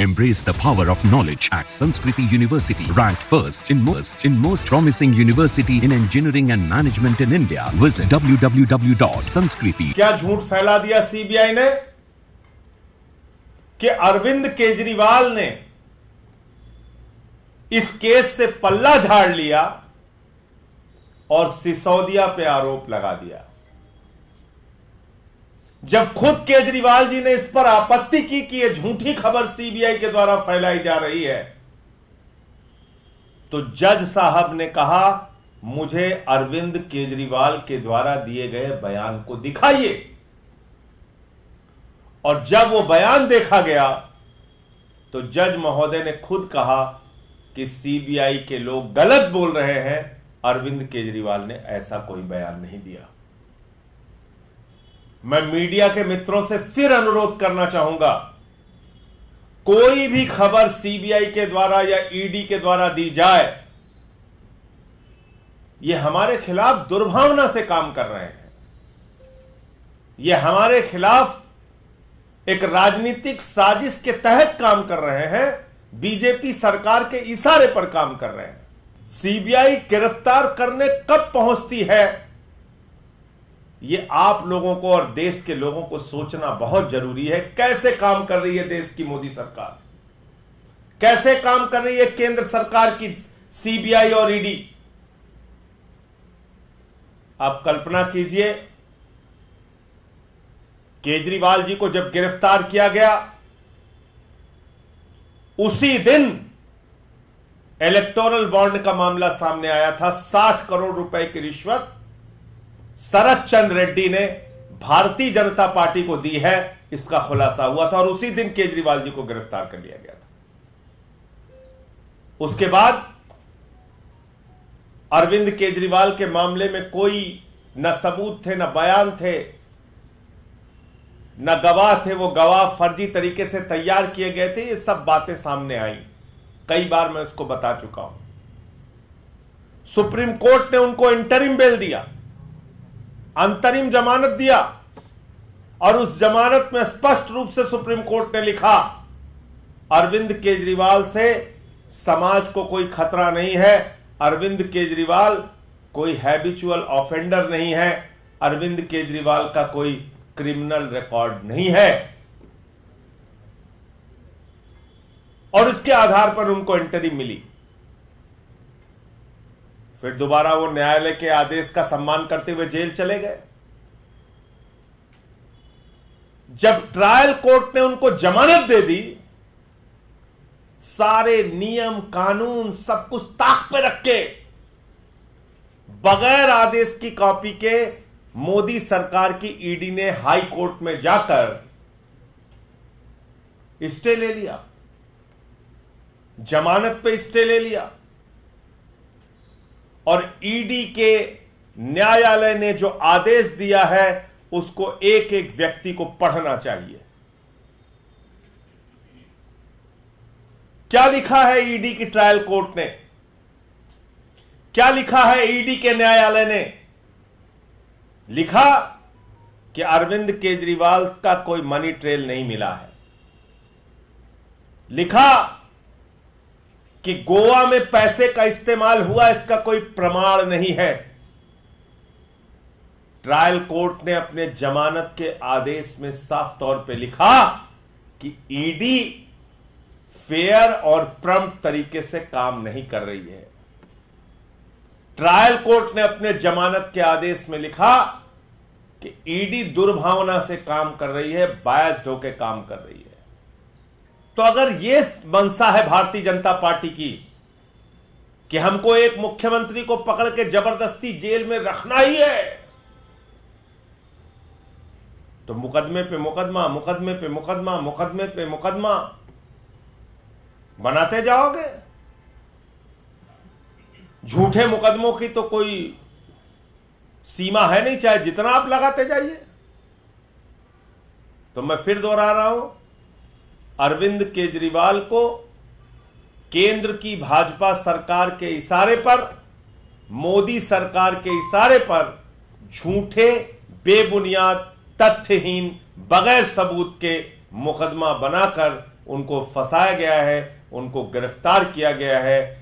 Embrace the power of knowledge at Sanskriti University, ranked first in most promising university in engineering and management in India. Visit www.sanskriti. क्या झूठ फैला दिया CBI ने कि अरविंद केजरीवाल ने इस केस से पल्ला झाड़ लिया और सिसोदिया पे आरोप लगा दिया। जब खुद केजरीवाल जी ने इस पर आपत्ति की कि यह झूठी खबर सीबीआई के द्वारा फैलाई जा रही है, तो जज साहब ने कहा, मुझे अरविंद केजरीवाल के द्वारा दिए गए बयान को दिखाइए। और जब वो बयान देखा गया तो जज महोदय ने खुद कहा कि सीबीआई के लोग गलत बोल रहे हैं, अरविंद केजरीवाल ने ऐसा कोई बयान नहीं दिया। मैं मीडिया के मित्रों से फिर अनुरोध करना चाहूंगा, कोई भी खबर सीबीआई के द्वारा या ईडी के द्वारा दी जाए, यह हमारे खिलाफ दुर्भावना से काम कर रहे हैं। यह हमारे खिलाफ एक राजनीतिक साजिश के तहत काम कर रहे हैं, बीजेपी सरकार के इशारे पर काम कर रहे हैं। सीबीआई गिरफ्तार करने कब पहुंचती है, यह आप लोगों को और देश के लोगों को सोचना बहुत जरूरी है। कैसे काम कर रही है देश की मोदी सरकार, कैसे काम कर रही है केंद्र सरकार की सीबीआई और ईडी। आप कल्पना कीजिए, केजरीवाल जी को जब गिरफ्तार किया गया, उसी दिन इलेक्टोरल बॉन्ड का मामला सामने आया था। 60 करोड़ रुपए की रिश्वत शरद चंद्र रेड्डी ने भारतीय जनता पार्टी को दी है, इसका खुलासा हुआ था और उसी दिन केजरीवाल जी को गिरफ्तार कर लिया गया था। उसके बाद अरविंद केजरीवाल के मामले में कोई न सबूत थे, न बयान थे, न गवाह थे। वो गवाह फर्जी तरीके से तैयार किए गए थे। ये सब बातें सामने आई, कई बार मैं इसको बता चुका हूं। सुप्रीम कोर्ट ने उनको इंटरिम बेल दिया, अंतरिम जमानत दिया, और उस जमानत में स्पष्ट रूप से सुप्रीम कोर्ट ने लिखा, अरविंद केजरीवाल से समाज को कोई खतरा नहीं है, अरविंद केजरीवाल कोई हैबिचुअल ऑफेंडर नहीं है, अरविंद केजरीवाल का कोई क्रिमिनल रिकॉर्ड नहीं है। और इसके आधार पर उनको इंटरिम मिली। फिर दोबारा वो न्यायालय के आदेश का सम्मान करते हुए जेल चले गए। जब ट्रायल कोर्ट ने उनको जमानत दे दी, सारे नियम कानून सब कुछ ताक पे रख के, बगैर आदेश की कॉपी के मोदी सरकार की ईडी ने हाई कोर्ट में जाकर स्टे ले लिया, जमानत पे स्टे ले लिया। और ईडी के न्यायालय ने जो आदेश दिया है, उसको एक एक व्यक्ति को पढ़ना चाहिए। क्या लिखा है ईडी की ट्रायल कोर्ट ने, क्या लिखा है ईडी के न्यायालय ने? लिखा कि अरविंद केजरीवाल का कोई मनी ट्रेल नहीं मिला है। लिखा कि गोवा में पैसे का इस्तेमाल हुआ, इसका कोई प्रमाण नहीं है। ट्रायल कोर्ट ने अपने जमानत के आदेश में साफ तौर पे लिखा कि ईडी फेयर और प्रम्प्ट तरीके से काम नहीं कर रही है। ट्रायल कोर्ट ने अपने जमानत के आदेश में लिखा कि ईडी दुर्भावना से काम कर रही है, बायस्ड होकर काम कर रही है। तो अगर यह मंशा है भारतीय जनता पार्टी की कि हमको एक मुख्यमंत्री को पकड़ के जबरदस्ती जेल में रखना ही है, तो मुकदमे पे मुकदमा, मुकदमे पे मुकदमा, मुकदमे पे मुकदमा बनाते जाओगे। झूठे मुकदमों की तो कोई सीमा है नहीं, चाहे जितना आप लगाते जाइए। तो मैं फिर दोहरा रहा हूं, अरविंद केजरीवाल को केंद्र की भाजपा सरकार के इशारे पर, मोदी सरकार के इशारे पर झूठे, बेबुनियाद, तथ्यहीन, बगैर सबूत के मुकदमा बनाकर उनको फंसाया गया है, उनको गिरफ्तार किया गया है।